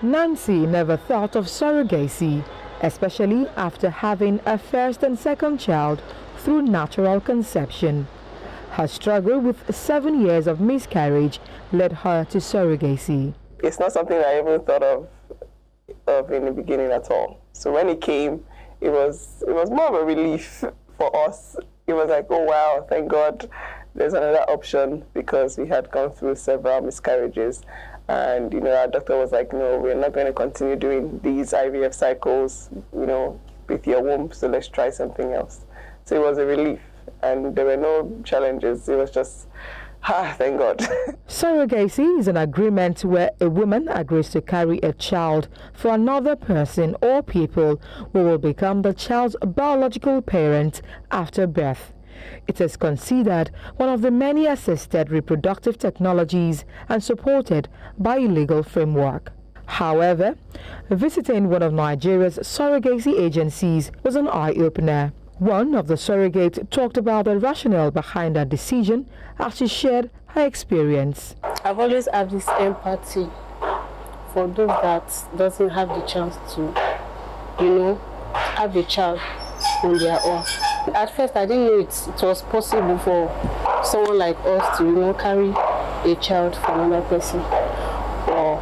Nancy never thought of surrogacy, especially after having a first and second child through natural conception. Her struggle with 7 years of miscarriage led her to surrogacy. It's not something I even thought of in the beginning at all. So when it came, it was more of a relief for us. It was like, oh wow, thank God there's another option, because we had gone through several miscarriages. And, our doctor was like, no, we're not going to continue doing these IVF cycles, with your womb, so let's try something else. So it was a relief, and there were no challenges. It was just, thank God. Surrogacy is an agreement where a woman agrees to carry a child for another person or people who will become the child's biological parent after birth. It is considered one of the many assisted reproductive technologies and supported by a legal framework. However, visiting one of Nigeria's surrogacy agencies was an eye-opener. One of the surrogates talked about the rationale behind her decision as she shared her experience. I've always had this empathy for those that doesn't have the chance to, have a child on their own. At first, I didn't know it was possible for someone like us to, carry a child for another person. But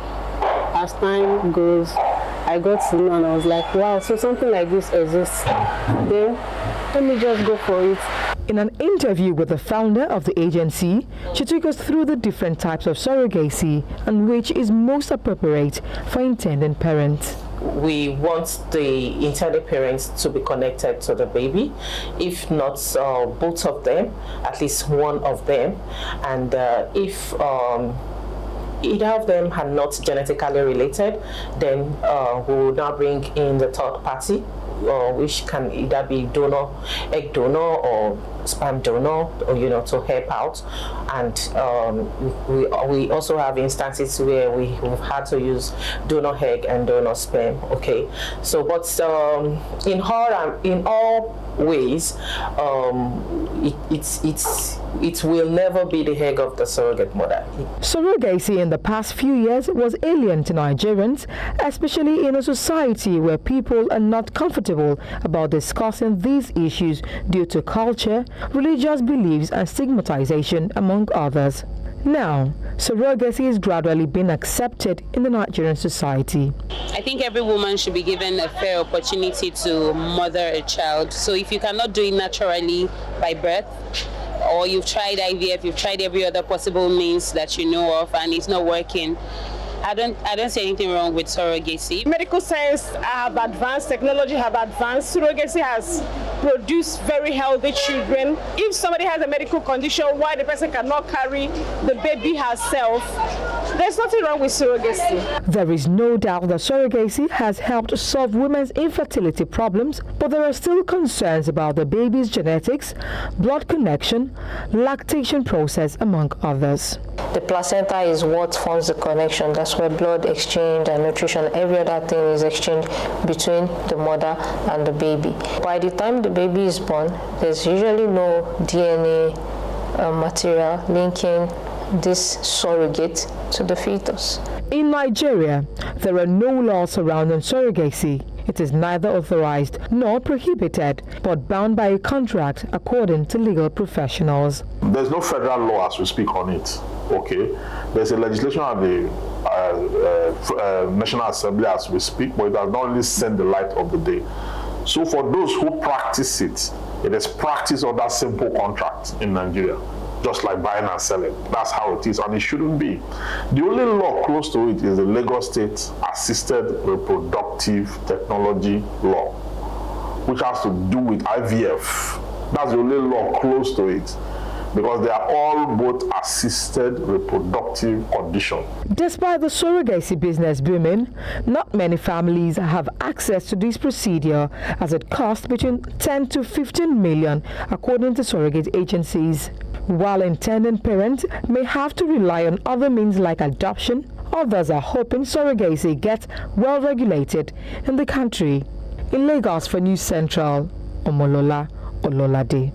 as time goes, I got to know and I was like, wow, so something like this exists. Then let me just go for it. In an interview with the founder of the agency, she took us through the different types of surrogacy and which is most appropriate for intended parents. We want the intended parents to be connected to the baby, if not both of them, at least one of them. And if either of them are not genetically related, then we will now bring in the third party, which can either be donor, egg donor, or sperm donor, or to help out. And we also have instances where we've had to use donor egg and donor sperm. Okay, so but in all ways, it will never be the egg of the surrogate mother. Surrogacy in the past few years was alien to Nigerians, especially in a society where people are not comfortable about discussing these issues due to culture, religious beliefs, and stigmatization, among others. Now, surrogacy is gradually being accepted in the Nigerian society. I think every woman should be given a fair opportunity to mother a child. So if you cannot do it naturally by birth, or you've tried IVF, you've tried every other possible means that you know of and it's not working, I don't see anything wrong with surrogacy. Medical science have advanced, technology have advanced. Surrogacy has produced very healthy children. If somebody has a medical condition why the person cannot carry the baby herself, there's nothing wrong with surrogacy. There is no doubt that surrogacy has helped solve women's infertility problems, but there are still concerns about the baby's genetics, blood connection, lactation process, among others. The placenta is what forms the connection. That's where blood exchange and nutrition, every other thing is exchanged between the mother and the baby. By the time the baby is born, there's usually no DNA material linking this surrogate to the fetus. In Nigeria, there are no laws surrounding surrogacy. It is neither authorized nor prohibited, but bound by a contract according to legal professionals. There's no federal law as we speak on it, okay? There's a legislation at the National Assembly as we speak, but it has not really seen the light of the day. So for those who practice it, it is practice of that simple contract in Nigeria, just like buying and selling. That's how it is, and it shouldn't be. The only law close to it is the Lagos State Assisted Reproductive Technology Law, which has to do with IVF. That's the only law close to it, because they are all both assisted reproductive conditions. Despite the surrogacy business booming, not many families have access to this procedure, as it costs between 10 to 15 million, according to surrogate agencies. While intended parents may have to rely on other means like adoption, others are hoping surrogacy gets well regulated in the country. In Lagos for News Central, Omolola, Ololade.